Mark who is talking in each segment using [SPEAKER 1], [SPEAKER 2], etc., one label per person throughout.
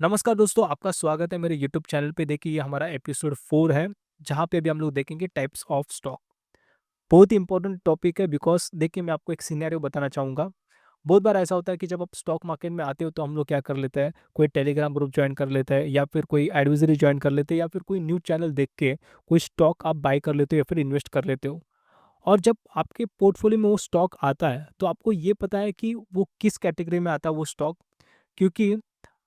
[SPEAKER 1] नमस्कार दोस्तों, आपका स्वागत है मेरे यूट्यूब चैनल पे। देखिए ये हमारा एपिसोड 4 है, जहाँ पे अभी हम लोग देखेंगे टाइप्स ऑफ स्टॉक। बहुत ही इंपॉर्टेंट टॉपिक है बिकॉज़ देखिए मैं आपको एक सिनेरियो बताना चाहूँगा। बहुत बार ऐसा होता है कि जब आप स्टॉक मार्केट में आते हो तो हम लोग क्या कर लेते हैं, कोई टेलीग्राम ग्रुप जॉइन कर लेते हैं या फिर कोई एडवाइज़री जॉइन कर लेते हैं या फिर कोई न्यूज़ चैनल देख के कोई स्टॉक आप बाय कर लेते हो या फिर इन्वेस्ट कर लेते हो। और जब आपके पोर्टफोलियो में वो स्टॉक आता है, तो आपको ये पता है कि वो किस कैटेगरी में आता है वो स्टॉक, क्योंकि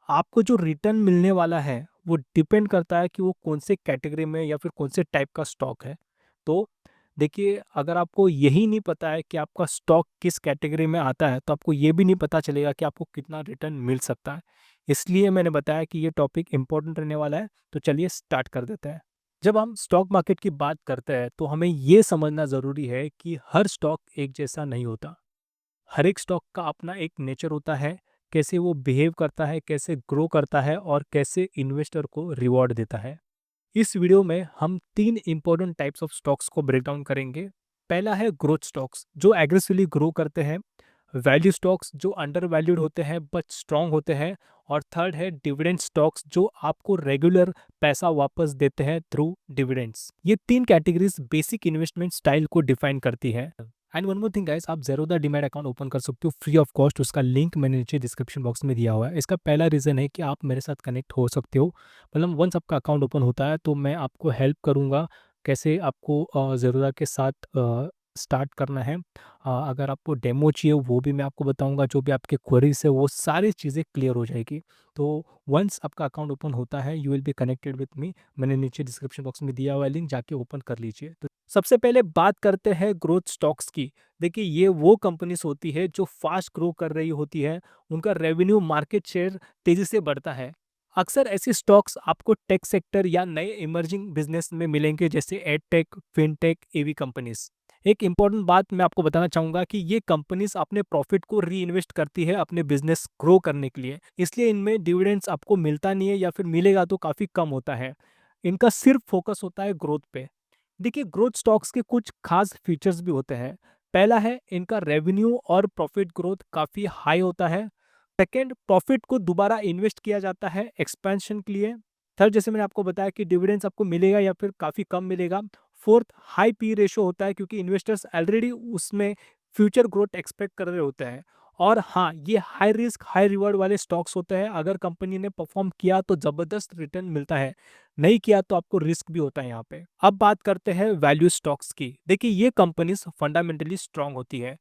[SPEAKER 1] आपको जो रिटर्न मिलने वाला है, वो डिपेंड करता है कि वो कौन से कैटेगरी में या फिर कौन से टाइप का स्टॉक है। तो देखिए, अगर आपको यही नहीं पता है कि आपका स्टॉक किस कैटेगरी में आता है, तो आपको ये भी नहीं पता चलेगा कि आपको कितना रिटर्न मिल सकता है। इसलिए मैंने बताया कि ये टॉपिक इम्पोर्टेंट रहने वाला है, तो चलिए स्टार्ट कर देते हैं। जब हम स्टॉक मार्केट की बात करते हैं, तो हमें ये समझना ज़रूरी है कि हर स्टॉक एक जैसा नहीं होता। हर एक स्टॉक का अपना एक नेचर होता है, कैसे वो बिहेव करता है, कैसे ग्रो करता है और कैसे इन्वेस्टर को रिवॉर्ड देता है। इस वीडियो में हम 3 इंपॉर्टेंट टाइप्स ऑफ स्टॉक्स को ब्रेक डाउन करेंगे। पहला है ग्रोथ स्टॉक्स जो एग्रेसिवली ग्रो करते हैं, वैल्यू स्टॉक्स जो अंडर वैल्यूड होते हैं बट स्ट्रांग होते हैं, और थर्ड है डिविडेंड स्टॉक्स जो आपको रेगुलर पैसा वापस देते हैं थ्रू डिविडेंड्स। ये 3 कैटेगरीज बेसिक इन्वेस्टमेंट स्टाइल को डिफाइन करती है। And one more thing guys, आप ज़ेरोधा डीमैट अकाउंट ओपन कर सकते हो फ्री ऑफ कॉस्ट। उसका लिंक मैंने नीचे डिस्क्रिप्शन बॉक्स में दिया हुआ है। इसका पहला रीज़न है कि आप मेरे साथ कनेक्ट हो सकते हो। मतलब वंस आपका अकाउंट ओपन होता है तो मैं आपको हेल्प करूँगा कैसे आपको ज़ेरोधा के साथ स्टार्ट करना है। अगर आपको डेमो चाहिए वो भी मैं आपको बताऊँगा, जो भी आपके क्वेरीज है वो सारी चीज़ें क्लियर हो जाएगी। तो वंस आपका अकाउंट ओपन होता है you will be connected with me. मैंने नीचे डिस्क्रिप्शन बॉक्स में दिया हुआ है लिंक, जाके ओपन कर लीजिए। तो सबसे पहले बात करते हैं ग्रोथ स्टॉक्स की। देखिए ये वो कंपनीज होती है जो फास्ट ग्रो कर रही होती है, उनका रेवेन्यू मार्केट शेयर तेजी से बढ़ता है। अक्सर ऐसी स्टॉक्स आपको टेक सेक्टर या नए इमर्जिंग बिजनेस में मिलेंगे, जैसे एडटेक, फिनटेक, एवी कंपनीज। एक इंपॉर्टेंट बात मैं आपको बताना चाहूंगा कि ये कंपनीज अपने प्रॉफिट को री इन्वेस्ट करती है अपने बिजनेस ग्रो करने के लिए, इसलिए इनमें डिविडेंड्स आपको मिलता नहीं है या फिर मिलेगा तो काफ़ी कम होता है। इनका सिर्फ फोकस होता है ग्रोथ पे। देखिए ग्रोथ स्टॉक्स के कुछ खास फीचर्स भी होते हैं। पहला है इनका रेवेन्यू और प्रॉफिट ग्रोथ काफ़ी हाई होता है। सेकेंड, प्रॉफिट को दोबारा इन्वेस्ट किया जाता है एक्सपेंशन के लिए। थर्ड, जैसे मैंने आपको बताया कि डिविडेंड्स आपको मिलेगा या फिर काफ़ी कम मिलेगा। फोर्थ, हाई पी रेशो होता है क्योंकि इन्वेस्टर्स ऑलरेडी उसमें फ्यूचर ग्रोथ एक्सपेक्ट कर रहे होते हैं। और हाँ, ये हाई रिस्क हाई रिवॉर्ड वाले स्टॉक्स होते हैं। अगर कंपनी ने परफॉर्म किया तो ज़बरदस्त रिटर्न मिलता है, नहीं किया तो आपको रिस्क भी होता है यहाँ पे। अब बात करते हैं वैल्यू स्टॉक्स की। देखिए ये कंपनीज फंडामेंटली स्ट्रांग होती है,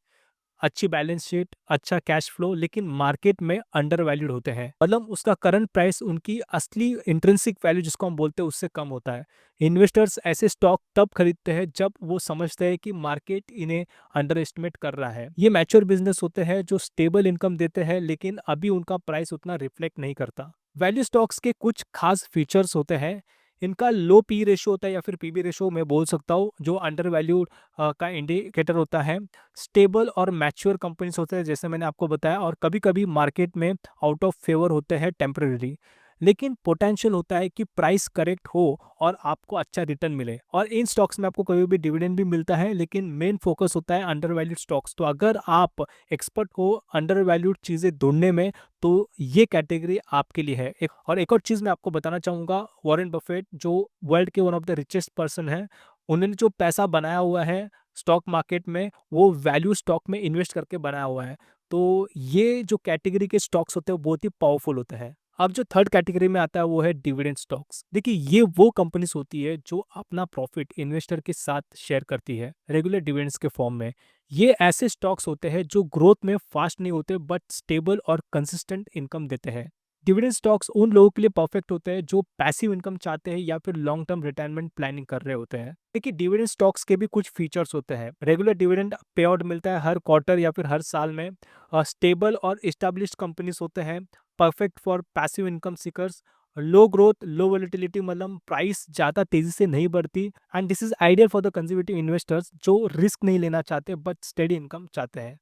[SPEAKER 1] अच्छी बैलेंस शीट, अच्छा कैश फ्लो, लेकिन मार्केट में अंडर वैल्यूड होते हैं। मतलब उसका करंट प्राइस उनकी असली इंट्रिंसिक वैल्यू जिसको हम बोलते हैं उससे कम होता है। इन्वेस्टर्स ऐसे स्टॉक तब खरीदते हैं जब वो समझते हैं कि मार्केट इन्हें अंडर एस्टिमेट कर रहा है। ये मैच्योर बिजनेस होते हैं जो स्टेबल इनकम देते हैं, लेकिन अभी उनका प्राइस उतना रिफ्लेक्ट नहीं करता। वैल्यू स्टॉक्स के कुछ खास फीचर्स होते हैं। इनका लो पी रेशो होता है या फिर पीबी रेशो मैं बोल सकता हूँ, जो अंडर वैल्यूड का इंडिकेटर होता है। स्टेबल और मैच्योर कंपनीज होते हैं जैसे मैंने आपको बताया, और कभी कभी मार्केट में आउट ऑफ फेवर होते हैं टेम्परेरी, लेकिन पोटेंशियल होता है कि प्राइस करेक्ट हो और आपको अच्छा रिटर्न मिले। और इन स्टॉक्स में आपको कभी भी डिविडेंड भी मिलता है, लेकिन मेन फोकस होता है अंडर वैल्यूड स्टॉक्स। तो अगर आप एक्सपर्ट हो अंडर वैल्यूड चीज़ें ढूंढने में, तो ये कैटेगरी आपके लिए है। एक और चीज़ मैं आपको बताना चाहूँगा, वॉरेन बफेट जो वर्ल्ड के one of the richest person है, उन्होंने जो पैसा बनाया हुआ है स्टॉक मार्केट में, वो वैल्यू स्टॉक में इन्वेस्ट करके बनाया हुआ है। तो ये जो कैटेगरी के स्टॉक्स होते हैं वो बहुत ही पावरफुल होते हैं। अब जो थर्ड कैटेगरी में आता है वो है डिविडेंड स्टॉक्स। देखिए ये वो कंपनीज होती है जो अपना प्रॉफिट इन्वेस्टर के साथ शेयर करती है रेगुलर डिविडेंड्स के फॉर्म में। ये ऐसे स्टॉक्स होते हैं जो ग्रोथ में फास्ट नहीं होते बट स्टेबल और कंसिस्टेंट इनकम देते हैं। डिविडेंड स्टॉक्स उन लोगों के लिए परफेक्ट होते हैं जो पैसिव इनकम चाहते हैं या फिर लॉन्ग टर्म रिटायरमेंट प्लानिंग कर रहे होते हैं। देखिए डिविडेंड स्टॉक्स के भी कुछ फीचर्स होते हैं। रेगुलर डिविडेंड पे आउट मिलता है हर क्वार्टर या फिर हर साल में। स्टेबल और इस्टेब्लिश्ड कंपनीज होते हैं, perfect for passive income seekers. Low growth low volatility, मतलब प्राइस ज़्यादा तेजी से नहीं बढ़ती। And this is ideal for the conservative investors जो रिस्क नहीं लेना चाहते बट स्टेडी इनकम चाहते हैं।